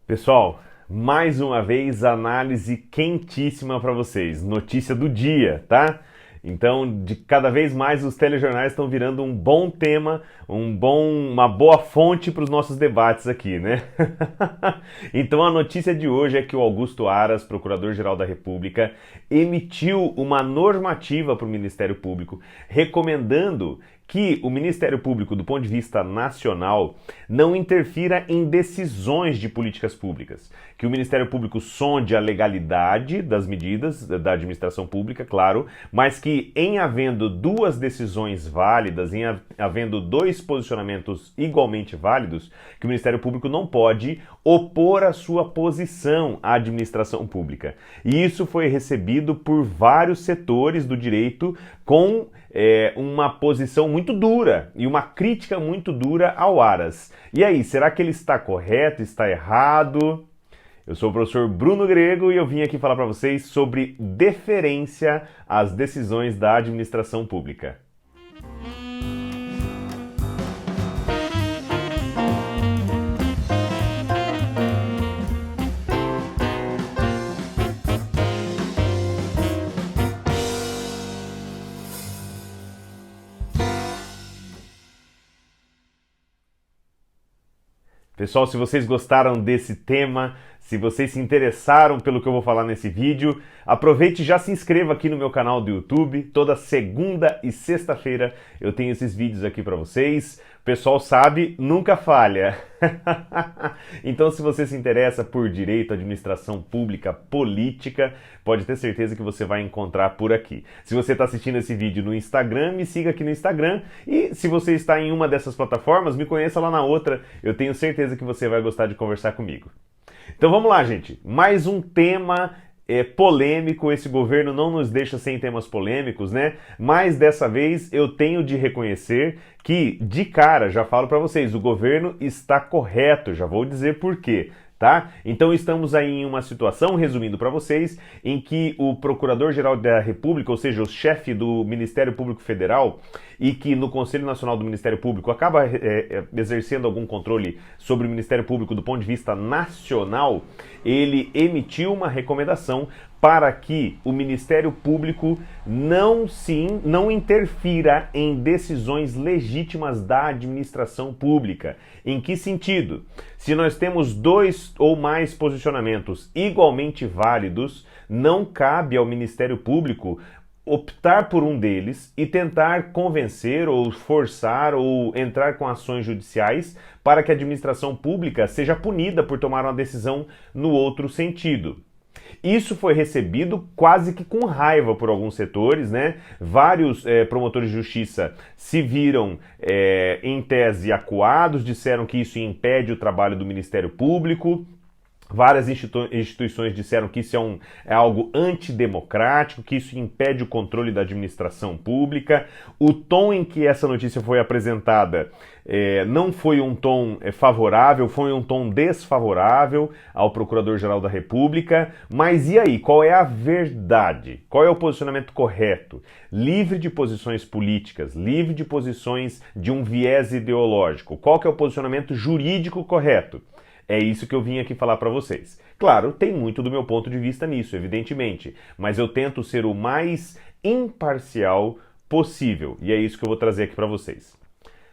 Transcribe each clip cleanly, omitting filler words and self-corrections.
Pessoal, mais uma vez análise quentíssima para vocês, notícia do dia, tá? Então, de cada vez mais os telejornais estão virando um bom tema, uma boa fonte para os nossos debates aqui, né? Então a notícia de hoje é que o Augusto Aras, Procurador-Geral da República, emitiu uma normativa para o Ministério Público recomendando que o Ministério Público, do ponto de vista nacional, não interfira em decisões de políticas públicas. Que o Ministério Público sonde a legalidade das medidas da administração pública, claro, mas que em havendo duas decisões válidas, em havendo dois posicionamentos igualmente válidos, que o Ministério Público não pode opor a sua posição à administração pública. E isso foi recebido por vários setores do direito com uma posição muito dura e uma crítica muito dura ao Aras. E aí, será que ele está correto, está errado? Eu sou o professor Bruno Grego e eu vim aqui falar para vocês sobre deferência às decisões da administração pública. Pessoal, se vocês gostaram desse tema, se vocês se interessaram pelo que eu vou falar nesse vídeo, aproveite e já se inscreva aqui no meu canal do YouTube. Toda segunda e sexta-feira eu tenho esses vídeos aqui para vocês. O pessoal sabe, nunca falha. Então, se você se interessa por direito, administração pública, política, pode ter certeza que você vai encontrar por aqui. Se você está assistindo esse vídeo no Instagram, me siga aqui no Instagram. E se você está em uma dessas plataformas, me conheça lá na outra. Eu tenho certeza que você vai gostar de conversar comigo. Então vamos lá, gente. Mais um tema polêmico. Esse governo não nos deixa sem temas polêmicos, né? Mas dessa vez eu tenho de reconhecer que, de cara, já falo para vocês, o governo está correto. Já vou dizer por quê. Tá? Então estamos aí em uma situação, resumindo para vocês, em que o Procurador-Geral da República, ou seja, o chefe do Ministério Público Federal, e que no Conselho Nacional do Ministério Público acaba exercendo algum controle sobre o Ministério Público do ponto de vista nacional, ele emitiu uma recomendação para que o Ministério Público não interfira em decisões legítimas da administração pública. Em que sentido? Se nós temos dois ou mais posicionamentos igualmente válidos, não cabe ao Ministério Público optar por um deles e tentar convencer ou forçar ou entrar com ações judiciais para que a administração pública seja punida por tomar uma decisão no outro sentido. Isso foi recebido quase que com raiva por alguns setores, né? Vários promotores de justiça se viram, em tese, acuados, disseram que isso impede o trabalho do Ministério Público. Várias instituições disseram que isso é algo antidemocrático, que isso impede o controle da administração pública. O tom em que essa notícia foi apresentada não foi um tom favorável, foi um tom desfavorável ao Procurador-Geral da República. Mas e aí, qual é a verdade? Qual é o posicionamento correto? Livre de posições políticas, livre de posições de um viés ideológico. Qual que é o posicionamento jurídico correto? É isso que eu vim aqui falar para vocês. Claro, tem muito do meu ponto de vista nisso, evidentemente, mas eu tento ser o mais imparcial possível, e é isso que eu vou trazer aqui para vocês.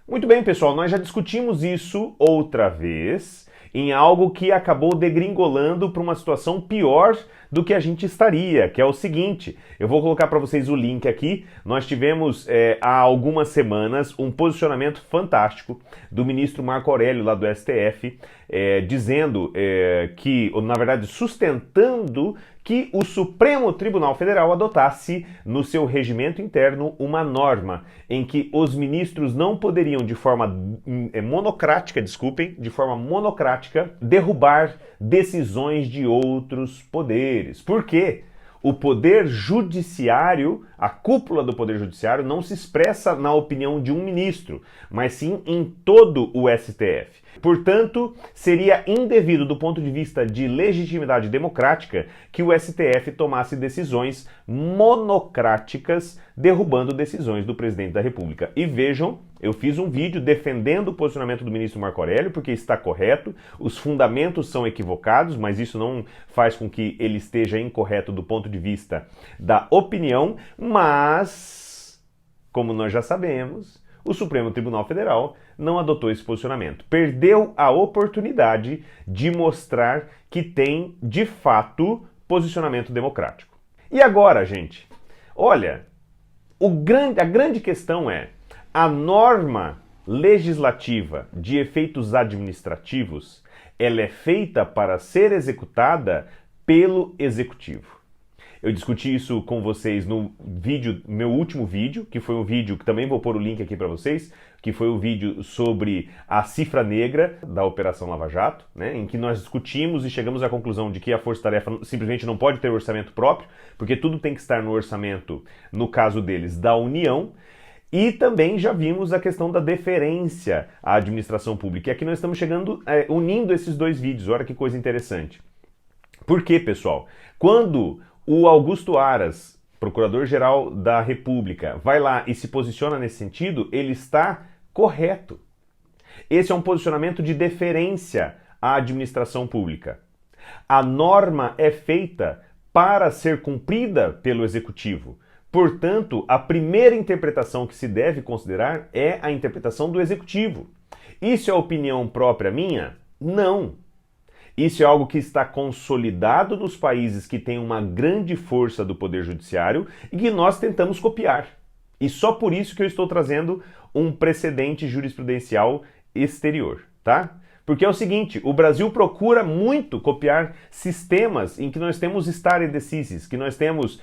Muito bem, pessoal, nós já discutimos isso outra vez em algo que acabou degringolando para uma situação pior do que a gente estaria, que é o seguinte, eu vou colocar para vocês o link aqui. Nós tivemos há algumas semanas um posicionamento fantástico do ministro Marco Aurélio lá do STF, dizendo que, na verdade, sustentando que o Supremo Tribunal Federal adotasse no seu regimento interno uma norma em que os ministros não poderiam de forma monocrática, derrubar decisões de outros poderes. Por quê? O poder judiciário, a cúpula do poder judiciário não se expressa na opinião de um ministro, mas sim em todo o STF. Portanto, seria indevido do ponto de vista de legitimidade democrática que o STF tomasse decisões monocráticas, derrubando decisões do presidente da República. E vejam, eu fiz um vídeo defendendo o posicionamento do ministro Marco Aurélio, porque está correto, os fundamentos são equivocados, mas isso não faz com que ele esteja incorreto do ponto de vista da opinião, mas, como nós já sabemos, o Supremo Tribunal Federal não adotou esse posicionamento. Perdeu a oportunidade de mostrar que tem, de fato, posicionamento democrático. E agora, gente? Olha, a grande questão é a norma legislativa de efeitos administrativos, ela é feita para ser executada pelo Executivo. Eu discuti isso com vocês no vídeo, meu último vídeo, que foi um vídeo que também vou pôr o link aqui para vocês, que foi o vídeo sobre a cifra negra da Operação Lava Jato, né, em que nós discutimos e chegamos à conclusão de que a Força Tarefa simplesmente não pode ter orçamento próprio, porque tudo tem que estar no orçamento, no caso deles, da União. E também já vimos a questão da deferência à administração pública. E aqui nós estamos chegando, unindo esses dois vídeos. Olha que coisa interessante. Por quê, pessoal? Quando o Augusto Aras, Procurador-Geral da República, vai lá e se posiciona nesse sentido, ele está correto. Esse é um posicionamento de deferência à administração pública. A norma é feita para ser cumprida pelo Executivo. Portanto, a primeira interpretação que se deve considerar é a interpretação do Executivo. Isso é opinião própria minha? Não. Isso é algo que está consolidado nos países que têm uma grande força do Poder Judiciário e que nós tentamos copiar. E só por isso que eu estou trazendo um precedente jurisprudencial exterior, tá? Porque é o seguinte, o Brasil procura muito copiar sistemas em que nós temos stare decisis, que nós temos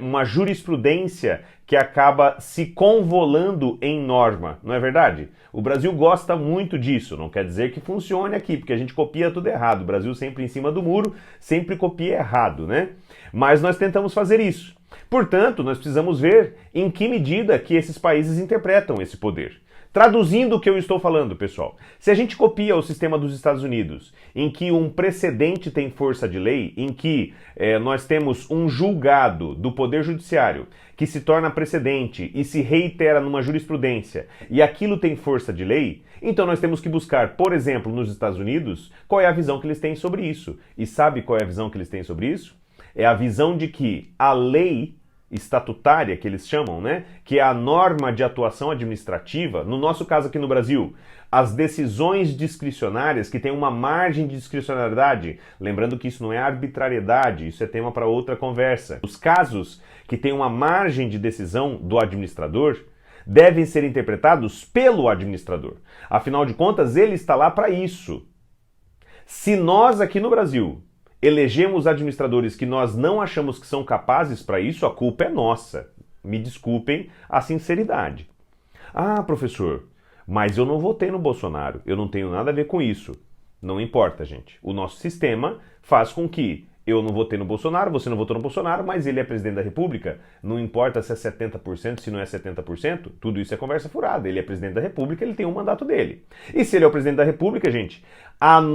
uma jurisprudência que acaba se convolando em norma, não é verdade? O Brasil gosta muito disso, não quer dizer que funcione aqui, porque a gente copia tudo errado, o Brasil sempre em cima do muro, sempre copia errado, né? Mas nós tentamos fazer isso. Portanto, nós precisamos ver em que medida que esses países interpretam esse poder. Traduzindo o que eu estou falando, pessoal, se a gente copia o sistema dos Estados Unidos, em que um precedente tem força de lei, em que nós temos um julgado do Poder Judiciário que se torna precedente e se reitera numa jurisprudência, e aquilo tem força de lei, então nós temos que buscar, por exemplo, nos Estados Unidos, qual é a visão que eles têm sobre isso. E sabe qual é a visão que eles têm sobre isso? É a visão de que a lei estatutária, que eles chamam, né, que é a norma de atuação administrativa, no nosso caso aqui no Brasil, as decisões discricionárias que têm uma margem de discricionariedade, lembrando que isso não é arbitrariedade, isso é tema para outra conversa. Os casos que têm uma margem de decisão do administrador devem ser interpretados pelo administrador. Afinal de contas, ele está lá para isso. Se nós aqui no Brasil elegemos administradores que nós não achamos que são capazes para isso, a culpa é nossa. Me desculpem a sinceridade. Ah, professor, mas eu não votei no Bolsonaro, eu não tenho nada a ver com isso. Não importa, gente. O nosso sistema faz com que eu não votei no Bolsonaro, você não votou no Bolsonaro, mas ele é presidente da República. Não importa se é 70%, se não é 70%, tudo isso é conversa furada. Ele é presidente da República, ele tem um mandato dele. E se ele é o presidente da República, gente,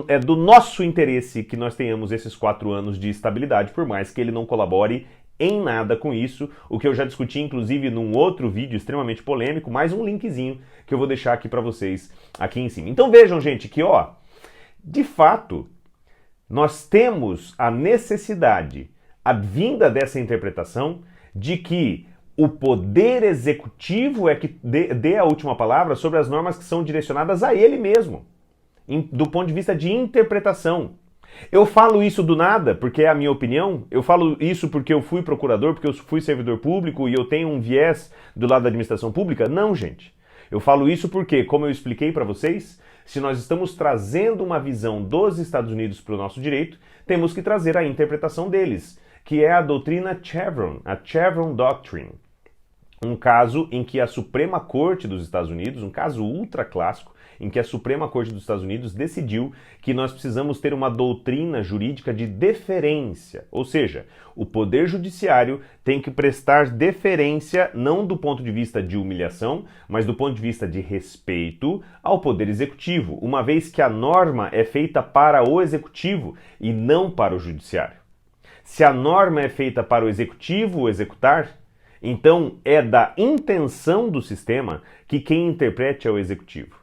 é do nosso interesse que nós tenhamos esses 4 anos de estabilidade, por mais que ele não colabore em nada com isso, o que eu já discuti inclusive num outro vídeo extremamente polêmico, mais um linkzinho que eu vou deixar aqui para vocês aqui em cima. Então vejam, gente, que de fato, nós temos a necessidade, a vinda dessa interpretação de que o poder executivo é que dê a última palavra sobre as normas que são direcionadas a ele mesmo, do ponto de vista de interpretação. Eu falo isso do nada, porque é a minha opinião, eu falo isso porque eu fui procurador, porque eu fui servidor público e eu tenho um viés do lado da administração pública? Não, gente. Eu falo isso porque, como eu expliquei para vocês, se nós estamos trazendo uma visão dos Estados Unidos para o nosso direito, temos que trazer a interpretação deles, que é a doutrina Chevron, a Chevron Doctrine. Um caso em que a Suprema Corte dos Estados Unidos, um caso ultra clássico, em que a Suprema Corte dos Estados Unidos decidiu que nós precisamos ter uma doutrina jurídica de deferência, ou seja, o Poder Judiciário tem que prestar deferência não do ponto de vista de humilhação, mas do ponto de vista de respeito ao Poder Executivo, uma vez que a norma é feita para o Executivo e não para o Judiciário. Se a norma é feita para o Executivo executar, então é da intenção do sistema que quem interprete é o Executivo.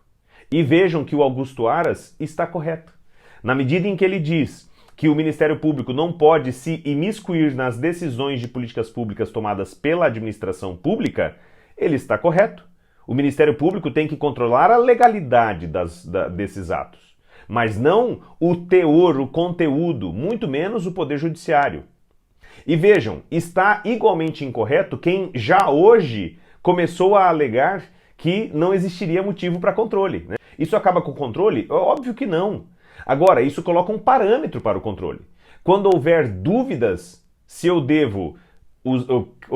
E vejam que o Augusto Aras está correto. Na medida em que ele diz que o Ministério Público não pode se imiscuir nas decisões de políticas públicas tomadas pela administração pública, ele está correto. O Ministério Público tem que controlar a legalidade desses atos, mas não o teor, o conteúdo, muito menos o Poder Judiciário. E vejam, está igualmente incorreto quem já hoje começou a alegar que não existiria motivo para controle, né? Isso acaba com o controle? Óbvio que não. Agora, isso coloca um parâmetro para o controle. Quando houver dúvidas se eu devo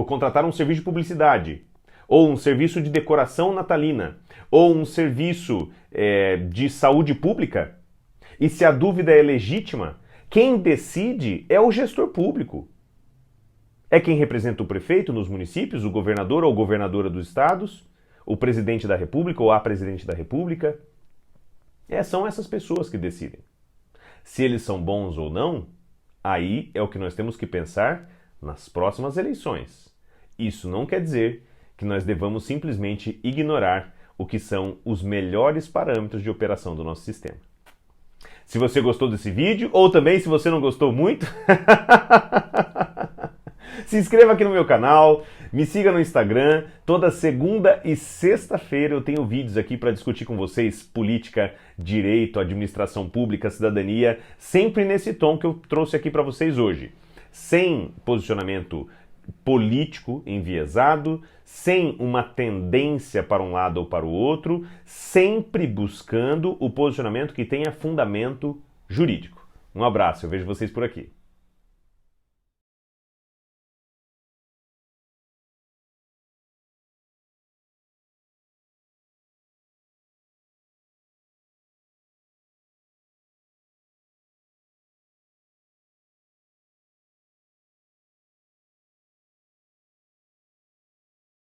contratar um serviço de publicidade, ou um serviço de decoração natalina, ou um serviço de saúde pública, e se a dúvida é legítima, quem decide é o gestor público. É quem representa o prefeito nos municípios, o governador ou governadora dos estados, o presidente da república ou a presidente da república. São essas pessoas que decidem. Se eles são bons ou não, aí é o que nós temos que pensar nas próximas eleições. Isso não quer dizer que nós devamos simplesmente ignorar o que são os melhores parâmetros de operação do nosso sistema. Se você gostou desse vídeo, ou também se você não gostou muito, se inscreva aqui no meu canal, me siga no Instagram. Toda segunda e sexta-feira eu tenho vídeos aqui para discutir com vocês política, direito, administração pública, cidadania, sempre nesse tom que eu trouxe aqui para vocês hoje. Sem posicionamento político enviesado, sem uma tendência para um lado ou para o outro, sempre buscando o posicionamento que tenha fundamento jurídico. Um abraço, eu vejo vocês por aqui.